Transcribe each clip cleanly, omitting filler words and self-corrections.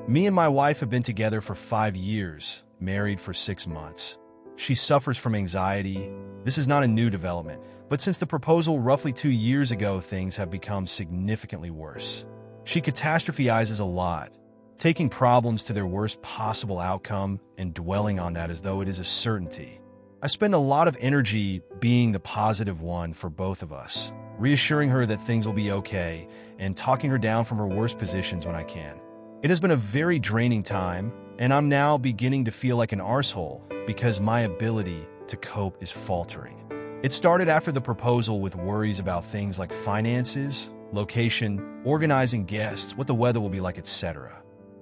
Me and my wife have been together for 5 years, married for 6 months. She suffers from anxiety. This is not a new development, but since the proposal roughly 2 years ago, things have become significantly worse. She catastrophizes a lot, taking problems to their worst possible outcome and dwelling on that as though it is a certainty. I spend a lot of energy being the positive one for both of us, reassuring her that things will be okay and talking her down from her worst positions when I can. It has been a very draining time, and I'm now beginning to feel like an arsehole because my ability to cope is faltering. It started after the proposal with worries about things like finances, location, organizing guests, what the weather will be like, etc.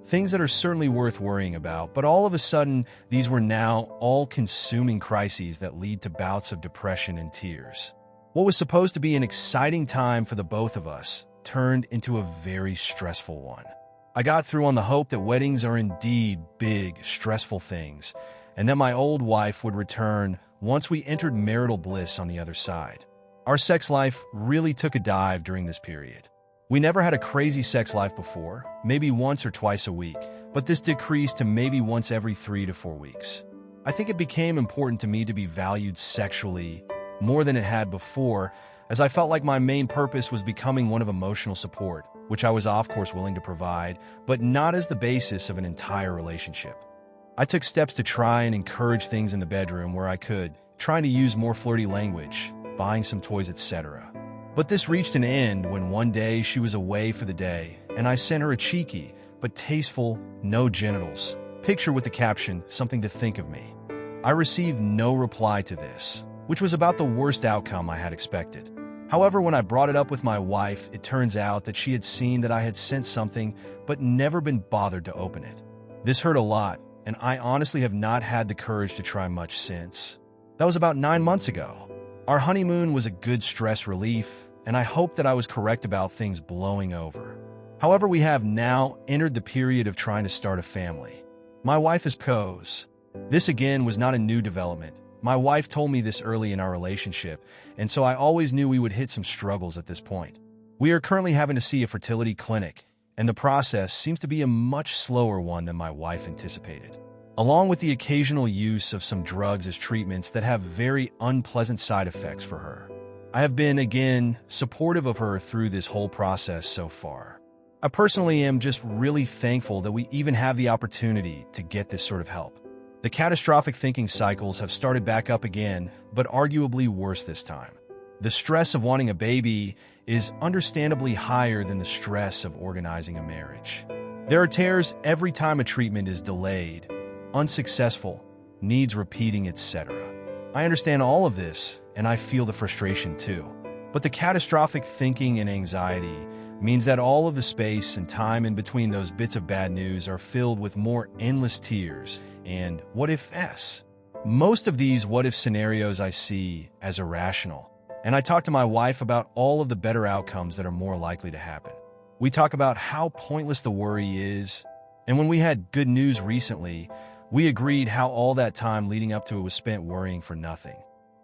Things that are certainly worth worrying about, but all of a sudden, these were now all-consuming crises that lead to bouts of depression and tears. What was supposed to be an exciting time for the both of us turned into a very stressful one. I got through on the hope that weddings are indeed big, stressful things, and that my old wife would return once we entered marital bliss on the other side. Our sex life really took a dive during this period. We never had a crazy sex life before, maybe once or twice a week, but this decreased to maybe once every 3 to 4 weeks. I think it became important to me to be valued sexually more than it had before, as I felt like my main purpose was becoming one of emotional support, which I was of course willing to provide, but not as the basis of an entire relationship. I took steps to try and encourage things in the bedroom where I could, trying to use more flirty language, buying some toys, etc. But this reached an end when one day she was away for the day, and I sent her a cheeky, but tasteful, no genitals picture with the caption, "Something to think of me." I received no reply to this, which was about the worst outcome I had expected. However, when I brought it up with my wife, it turns out that she had seen that I had sent something, but never been bothered to open it. This hurt a lot, and I honestly have not had the courage to try much since. That was about 9 months ago. Our honeymoon was a good stress relief, and I hope that I was correct about things blowing over. However, we have now entered the period of trying to start a family. My wife is pros. This again was not a new development. My wife told me this early in our relationship, and so I always knew we would hit some struggles at this point. We are currently having to see a fertility clinic, and the process seems to be a much slower one than my wife anticipated. Along with the occasional use of some drugs as treatments that have very unpleasant side effects for her. I have been, again, supportive of her through this whole process so far. I personally am just really thankful that we even have the opportunity to get this sort of help. The catastrophic thinking cycles have started back up again, but arguably worse this time. The stress of wanting a baby is understandably higher than the stress of organizing a marriage. There are tears every time a treatment is delayed, unsuccessful, needs repeating, etc. I understand all of this, and I feel the frustration too. But the catastrophic thinking and anxiety means that all of the space and time in between those bits of bad news are filled with more endless tears and what-if-s. Most of these what-if scenarios I see as irrational, and I talk to my wife about all of the better outcomes that are more likely to happen. We talk about how pointless the worry is, and when we had good news recently, we agreed how all that time leading up to it was spent worrying for nothing.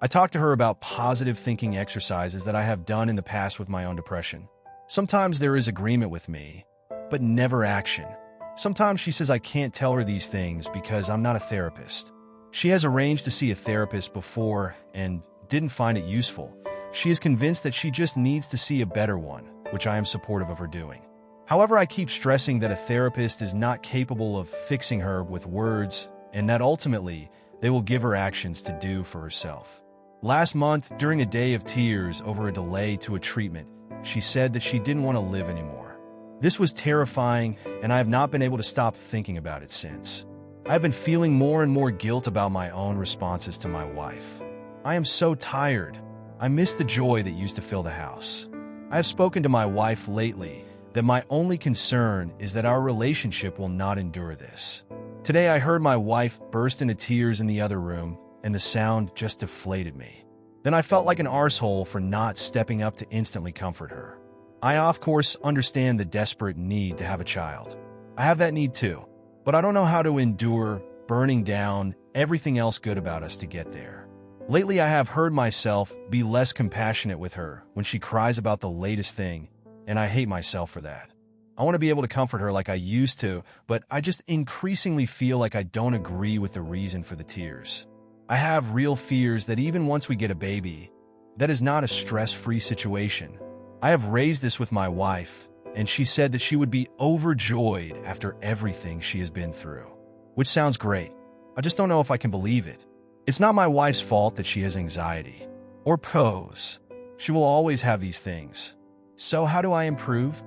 I talked to her about positive thinking exercises that I have done in the past with my own depression. Sometimes there is agreement with me, but never action. Sometimes she says I can't tell her these things because I'm not a therapist. She has arranged to see a therapist before and didn't find it useful. She is convinced that she just needs to see a better one, which I am supportive of her doing. However, I keep stressing that a therapist is not capable of fixing her with words and that ultimately they will give her actions to do for herself. Last month, during a day of tears over a delay to a treatment, she said that she didn't want to live anymore. This was terrifying, and I have not been able to stop thinking about it since. I have been feeling more and more guilt about my own responses to my wife. I am so tired. I miss the joy that used to fill the house. I have spoken to my wife lately that my only concern is that our relationship will not endure this. Today I heard my wife burst into tears in the other room, and the sound just deflated me. Then I felt like an arsehole for not stepping up to instantly comfort her. I, of course, understand the desperate need to have a child. I have that need too, but I don't know how to endure burning down everything else good about us to get there. Lately, I have heard myself be less compassionate with her when she cries about the latest thing, and I hate myself for that. I want to be able to comfort her like I used to, but I just increasingly feel like I don't agree with the reason for the tears. I have real fears that even once we get a baby, that is not a stress-free situation. I have raised this with my wife, and she said that she would be overjoyed after everything she has been through. Which sounds great. I just don't know if I can believe it. It's not my wife's fault that she has anxiety or PCOS. She will always have these things. So how do I improve?